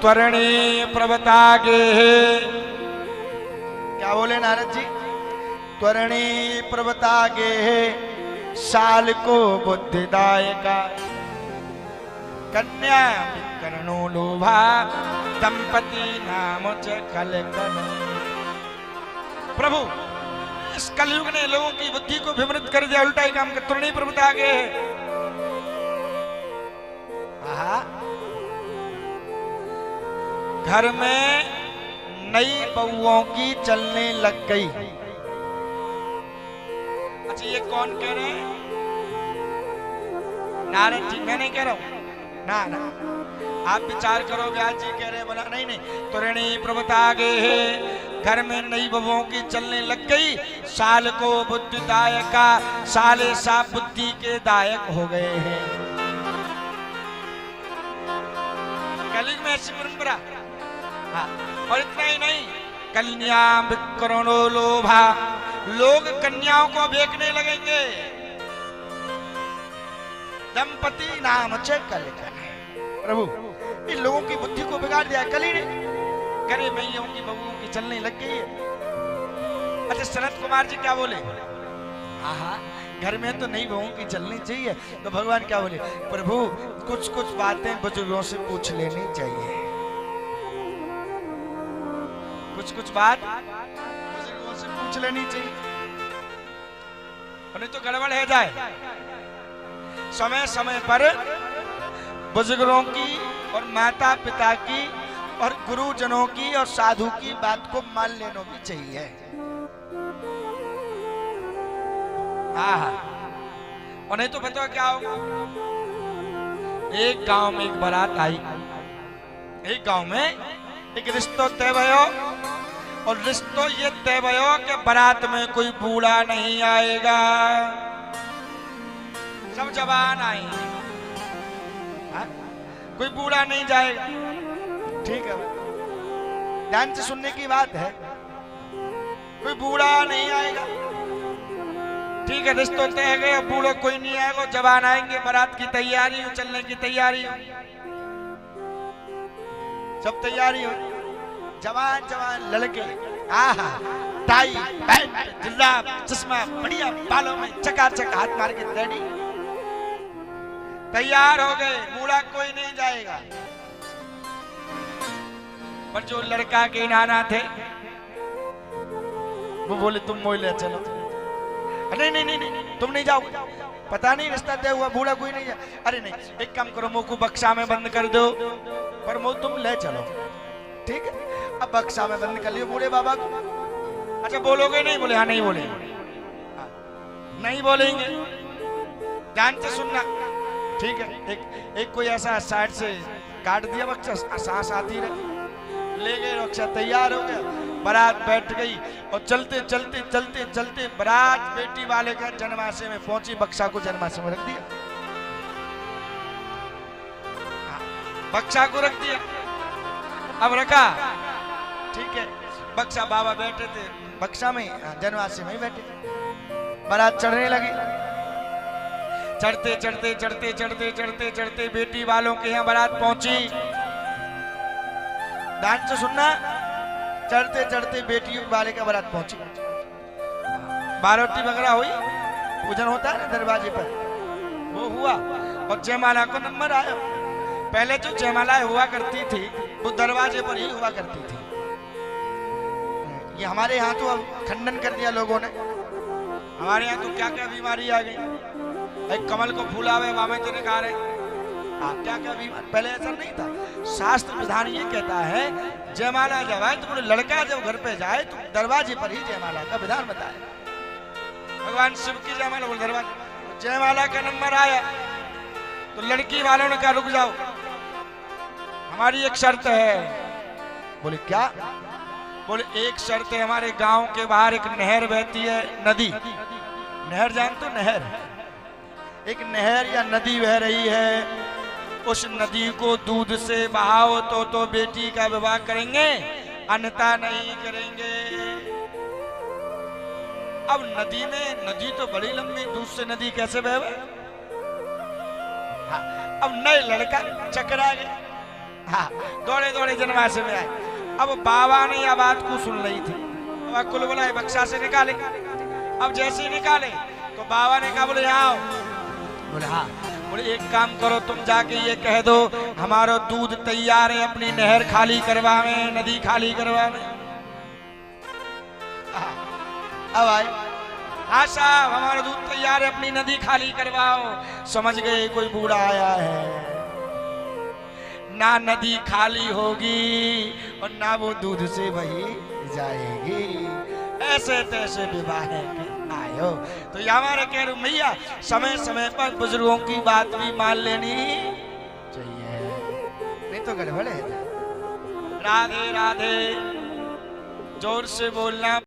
त्वरणी प्रवतागे। क्या बोले नारद जी? त्वरणी प्रवतागे साल को बुद्धिदायका कन्या विकरणो लोभा दंपति नाम च कलकन। प्रभु इस कलयुग ने लोगों की बुद्धि को विमृत कर दिया, उल्टा ही काम कर। त्वरणी प्रवतागे घर में नई बहुओं की चलने लग गई। अच्छा ये कौन कह रहे हैं? नारद जी। मैं नहीं कह रहा हूं ना ना, आप विचार करो। व्यास जी कह रहे हैं बोला नहीं नहीं, त्वरणी प्रवतागे घर में नई बहुओं की चलने लग गई। साल को बुद्धिदायका साले साफ बुद्धि के दायक हो गए हैं। कलयुग में ऐसी परंपरा। हाँ, और इतना ही नहीं, कन्या विकरणो लोभा लोग कन्याओं को बेचने लगेंगे। दंपति नाम च कलकन। प्रभु इन लोगों की बुद्धि को बिगाड़ दिया कली ने। करे मैयों की बहुओं की चलने लग गई है। अच्छा सनत कुमार जी क्या बोले? हाँ घर में तो नई बहुओं की चलनी चाहिए। तो भगवान क्या बोले? प्रभु कुछ कुछ बातें बुजुर्गों से पूछ लेनी चाहिए। कुछ कुछ बात बुजुर्गों से पूछ लेनी चाहिए, नहीं तो गड़बड़ है जाए। समय समय पर बुजुर्गों की और माता पिता की और गुरुजनों की और साधु की बात को मान लेना भी चाहिए। हाँ और नहीं तो बताओ क्या होगा? एक गांव में एक बारात आई। एक गांव में एक रिश्तो तय भयो, और रिश्तो ये तय भयो कि बारात में कोई बूढ़ा नहीं आएगा, सब जवान आएंगे। कोई बूढ़ा नहीं जाएगा। ठीक है, ध्यान से सुनने की बात है। कोई बूढ़ा नहीं आएगा। ठीक है, रिश्तो तय है गए, बूढ़ा कोई नहीं आएगा, जवान आएंगे। बारात की तैयारी हो, चलने की तैयारी हो, सब तैयारी हो। जवान जवान लड़के आहा टाई पैंट जुल्लाब चश्मा बढ़िया बालों में चकाचक हाथ मार के रेडी तैयार हो गए। बूढ़ा कोई नहीं जाएगा। पर जो लड़का के नाना थे वो बोले तुम मोह ले चलो। नहीं नहीं नहीं नहीं तुम नहीं जाओ, पता नहीं रिश्ता तय हुआ, बूढ़ा कोई नहीं जाए। अरे नहीं एक काम करो, मुंह को बक्सा में बंद कर दो, पर मुंह तुम ले चलो। ठीक है, अब बक्सा में बंद कर लियो बूढ़े बाबा को। अच्छा बोलोगे? नहीं बोले। हाँ नहीं बोले, नहीं बोलेंगे। ध्यान से सुनना। ठीक है, एक कोई ऐसा साइड से काट दिया बक्सा, सांस आती रही, ले गए बक्सा, तैयार हो गया। बारात बैठ गई और चलते चलते चलते चलते बारात बेटी वाले का जन्माशय में पहुंची। बक्सा को जन्माशय में रख दिया। बक्सा को रख दिया, अब रखा। ठीक है, बक्सा बाबा बैठे थे बक्सा में, जन्माशय में ही बैठे। बारात चढ़ने लगी। चढ़ते चढ़ते चढ़ते चढ़ते चढ़ते चढ़ते बेटी वालों के यहाँ बारात पहुंची। ध्यान से सुनना। चढ़ते चढ़ते बेटी वाले का बारात पहुंची। बारोटी वगैरह हुई, पूजन होता है ना दरवाजे पर, वो हुआ और जयमाला को नंबर आया। पहले जो जयमाला हुआ करती थी वो दरवाजे पर ही हुआ करती थी। ये हमारे यहाँ तो अब खंडन कर दिया लोगों ने। हमारे यहाँ तो क्या क्या बीमारी आ गई। एक कमल को फूलावे वामे तेरे खा रहे। क्या क्या बीमारी, पहले ऐसा नहीं था। शास्त्र विधान ये कहता है जयमाला जब आए तो लड़का जब घर पे जाए तो दरवाजे पर ही जयमाला का विधान बताया। भगवान शिव की जयमाला बोले दरवाजे। जयमाला का नंबर आया तो लड़की वालों ने कहा रुक जाओ, हमारी एक शर्त है। बोले क्या? बोले एक शर्त है, हमारे गांव के बाहर एक नहर बहती है, नदी। नहर जानते हो? नहर, एक नहर या नदी बह रही है। उस नदी को दूध से बहाओ तो बेटी का विवाह करेंगे, अन्यथा नहीं करेंगे। अब नदी में, नदी तो बड़ी लंबी, दूध से नदी कैसे बहे? हाँ, अब नए लड़का चकरा गया। हाँ, दौड़े दौड़े जनवासे में आए। अब बाबा ने यह बात को सुन रही थी, बाबा कुल बुलाए बक्सा से निकाले। अब जैसे ही निकाले तो बाबा ने कहा बोले यहाँ आओ। बोले हाँ। बोले एक काम करो, तुम जाके ये कह दो हमारा दूध तैयार है, अपनी नहर खाली करवावे, नदी खाली करवावे। अब आए, हाँ साहब हमारा दूध तैयार है, अपनी नदी खाली करवाओ। समझ गए कोई बूढ़ा आया है, ना नदी खाली होगी और ना वो दूध से वही जाएगी, ऐसे तैसे विवाह के आयो। तो ये हमारे कह रहे मैया समय समय पर बुजुर्गों की बात भी मान लेनी चाहिए, नहीं तो गड़बड़ है। राधे राधे, जोर से बोलना।